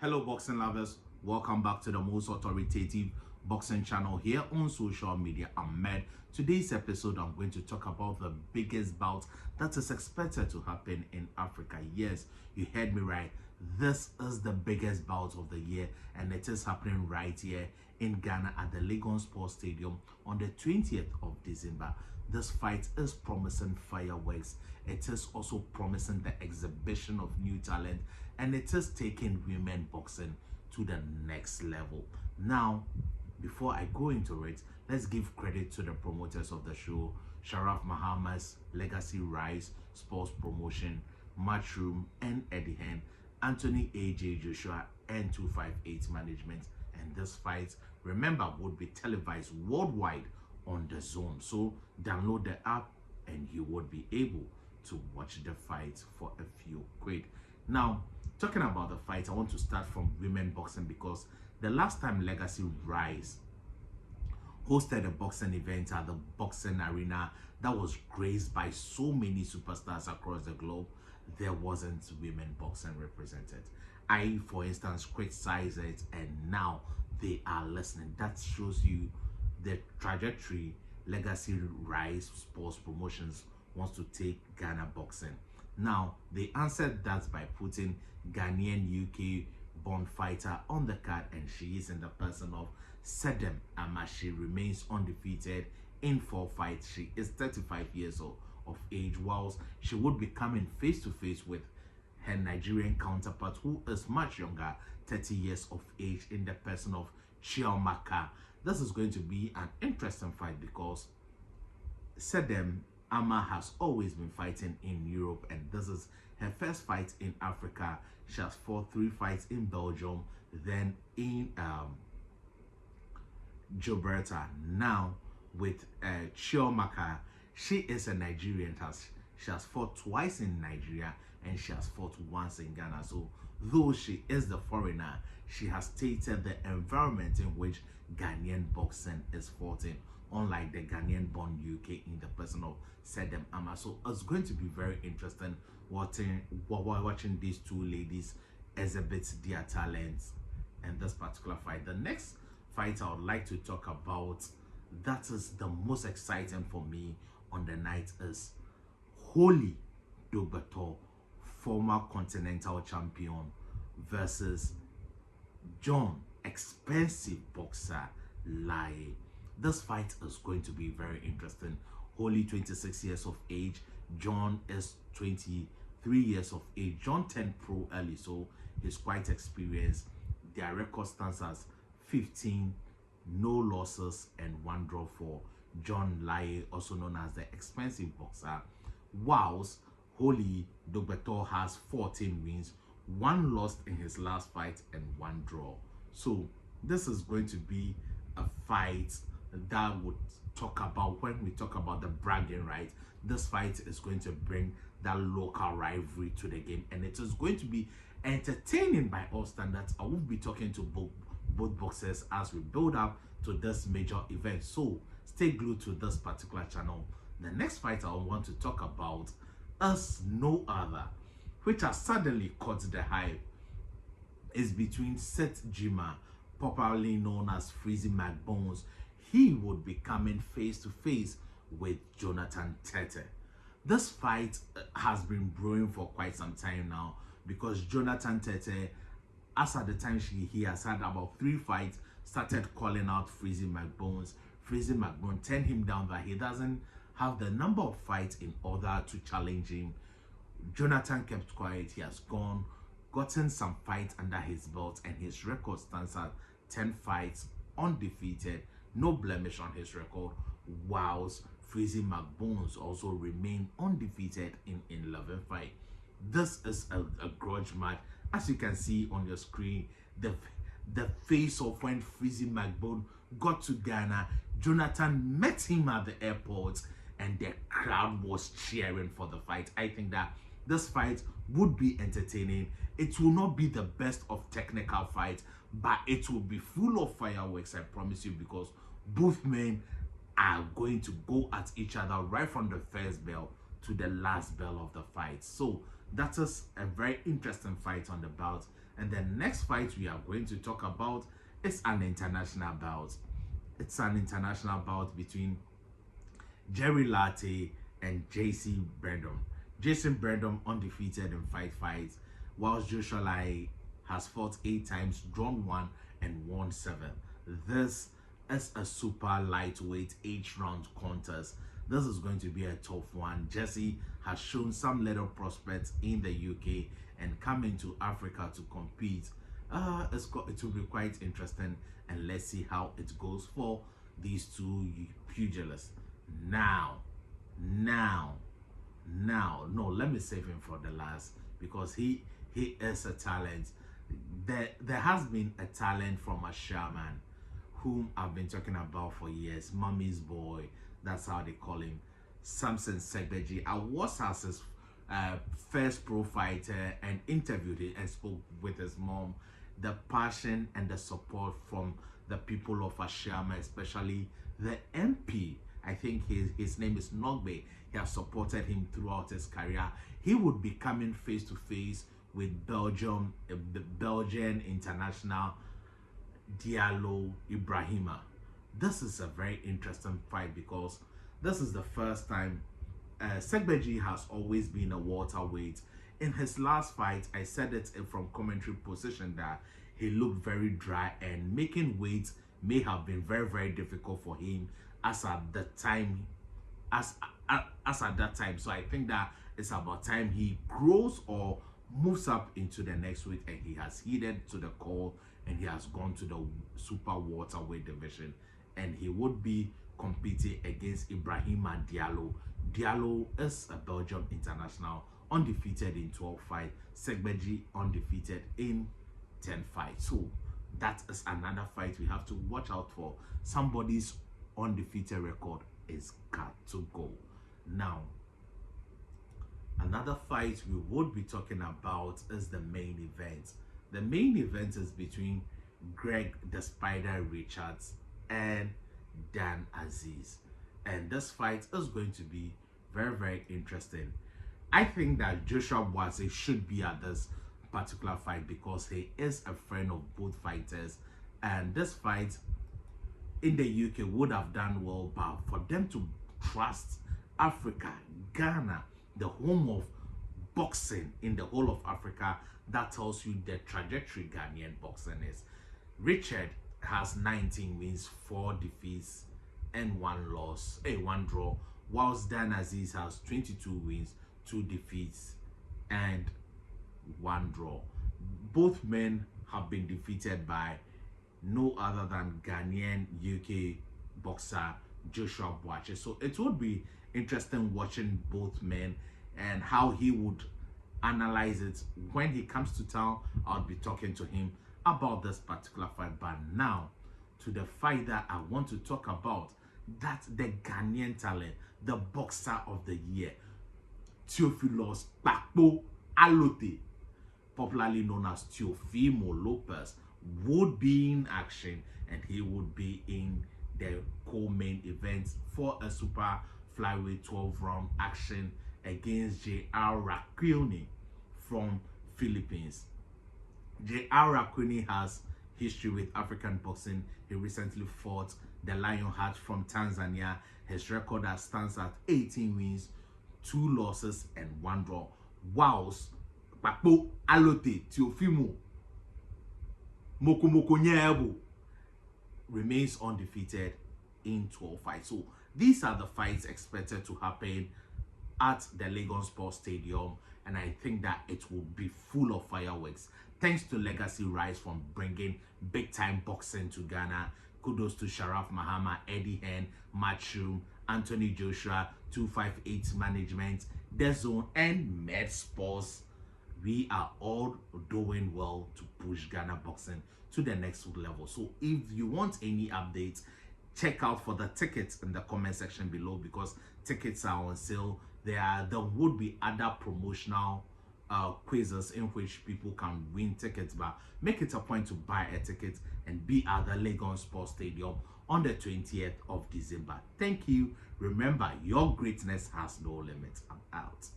Hello boxing lovers, welcome back to the most authoritative boxing channel here on social media. I'm Med. Today's episode I'm going to talk about the biggest bout that is expected to happen in Africa. Yes, you heard me right. This is the biggest bout of the year and it is happening right here in Ghana at the Legon Sports Stadium on the 20th of December. This fight is promising fireworks. It is also promising the exhibition of new talent, and it is taking women boxing to the next level. Now, before I go into it, let's give credit to the promoters of the show: Sharaf Mahamas, Legacy Rise Sports Promotion, Matchroom and Eddie Hen, Anthony AJ Joshua and 258 Management. And this fight, remember, would be televised worldwide on the Zone. So download the app and you would be able to watch the fight for a few quid. Now, talking about the fight, I want to start from women boxing because the last time Legacy Rise hosted a boxing event at the boxing arena that was graced by so many superstars across the globe, there wasn't women boxing represented. I, for instance, criticized it, and now they are listening. That shows you the trajectory Legacy Rise Sports Promotions wants to take Ghana boxing. Now, they answered that by putting Ghanaian UK born fighter on the card, and she is in the person of Sedem Ama. She remains undefeated in 4 fights. She is 35 years of age, whilst she would be coming face to face with her Nigerian counterpart, who is much younger, 30 years of age, in the person of Chiamaka. This is going to be an interesting fight because Sedem Ama has always been fighting in Europe, and this is her first fight in Africa. She has fought 3 fights in Belgium, then in Gibraltar. Now with Chiamaka, she is a Nigerian. She has fought twice in Nigeria and she has fought once in Ghana. So though she is the foreigner, she has stated the environment in which Ghanaian boxing is fought in, unlike the Ghanaian born UK in the person of Sedem Ama. So it's going to be very interesting watching these two ladies exhibit their talents in this particular fight. The next fight I would like to talk about, that is the most exciting for me on the night, is Holly Dogbetor, former continental champion, versus John, expensive boxer Lai. This fight is going to be very interesting. Holly, 26 years of age. John is 23 years of age. John turned pro early, so he's quite experienced. Their record stands as 15 no losses and 1 draw for John Lai, also known as the expensive boxer, whilst Holly Dogbetor has 14 wins, 1 loss in his last fight and 1 draw. So this is going to be a fight that would talk about, when we talk about the bragging right, this fight is going to bring that local rivalry to the game, and it is going to be entertaining by all standards. I will be talking to both boxers as we build up to this major event, so stay glued to this particular channel. The next fight I want to talk about is no other, which has suddenly caught the hype, is between Seth Jima, popularly known as Freezy McBones. He would be coming face to face with Jonathan Tete. This fight has been brewing for quite some time now, because Jonathan Tete, as at the time he has had about 3 fights, started calling out Freezy McBones. Freezy McBones turned him down, that he doesn't have the number of fights in order to challenge him. Jonathan kept quiet. He has gotten some fights under his belt, and his record stands at 10 fights undefeated, no blemish on his record, whilst Freezy McBones also remain undefeated in 11 fights. This is a grudge match. As you can see on your screen, the face of when Freezy McBone got to Ghana, Jonathan met him at the airport and the crowd was cheering for the fight. I think that this fight would be entertaining. It will not be the best of technical fights, but it will be full of fireworks, I promise you, because both men are going to go at each other right from the first bell to the last bell of the fight. So that is a very interesting fight on the bout. And the next fight we are going to talk about is an international bout. It's an international bout between Jerry Latte and JC Brandon. Jason Brandon undefeated in 5 fights, whilst Joshua Lai has fought 8 times, drawn 1 and won 7. This is a super lightweight 8-round contest. This is going to be a tough one. Jesse has shown some little prospects in the UK and coming to Africa to compete. It will be quite interesting, and let's see how it goes for these two pugilists. Now, no, let me save him for the last, because he is a talent. There has been a talent from a Sherman whom I've been talking about for years, Mommy's boy, that's how they call him, Samson Segbeji. I was as his first pro fighter and interviewed him and spoke with his mom. The passion and the support from the people of Ashama, especially the MP, I think his name is Nogbe, he has supported him throughout his career. He would be coming face to face with Belgium, the Belgian international Diallo Ibrahima. This is a very interesting fight because this is the first time Segbeji has always been a welterweight. In his last fight, I said it from commentary position that he looked very dry, and making weight may have been very, very difficult for him as at the time, as at that time. So I think that it's about time he grows or moves up into the next weight, and he has heeded to the call and he has gone to the super welterweight division, and he would be competing against Ibrahima Diallo. Diallo is a Belgium international, undefeated in 12 fights. Segbeji undefeated in 10 fights. So that is another fight we have to watch out for. Somebody's undefeated record is got to go. Now, another fight we would be talking about is the main event. The main event is between Greg the Spider Richards and Dan Aziz. And this fight is going to be very, very interesting. I think that Joshua Buatsi should be at this particular fight because he is a friend of both fighters. And this fight in the UK would have done well, but for them to trust Africa, Ghana, the home of boxing in the whole of Africa, that tells you the trajectory Ghanaian boxing is. Richard has 19 wins, 4 defeats, and 1 loss, 1 draw, whilst Dan Aziz has 22 wins, 2 defeats, and 1 draw. Both men have been defeated by no other than Ghanaian UK boxer Joshua Buatsi. So it would be interesting watching both men and how he would analyze it. When he comes to town, I'll be talking to him about this particular fight. But now to the fight that I want to talk about, that's the Ghanaian talent, the boxer of the year, Theophilus Bakpo Alote, popularly known as Teofimo Lopez, would be in action, and he would be in the co-main event for a super flyweight 12-round action against J.R. Rakwini from Philippines. J.R. Rakwini has history with African boxing. He recently fought the Lionheart from Tanzania. His record stands at 18 wins, 2 losses, and 1 draw. Whilst Bakpo Alote Teofimo Mokomoko Nyebo remains undefeated in 12 fights. So these are the fights expected to happen at the Lagos Sports Stadium, and I think that it will be full of fireworks. Thanks to Legacy Rise for bringing big-time boxing to Ghana. Kudos to Sharaf Mahama, Eddie Hearn, Matchroom, Anthony Joshua, 258 Management, The Zone, and Med Sports. We are all doing well to push Ghana boxing to the next level. So if you want any updates, check out for the tickets in the comment section below, because tickets are on sale. There would be other promotional quizzes in which people can win tickets, but make it a point to buy a ticket and be at the Lagos Sports Stadium on the 20th of December. Thank you. Remember, your greatness has no limits. I'm out.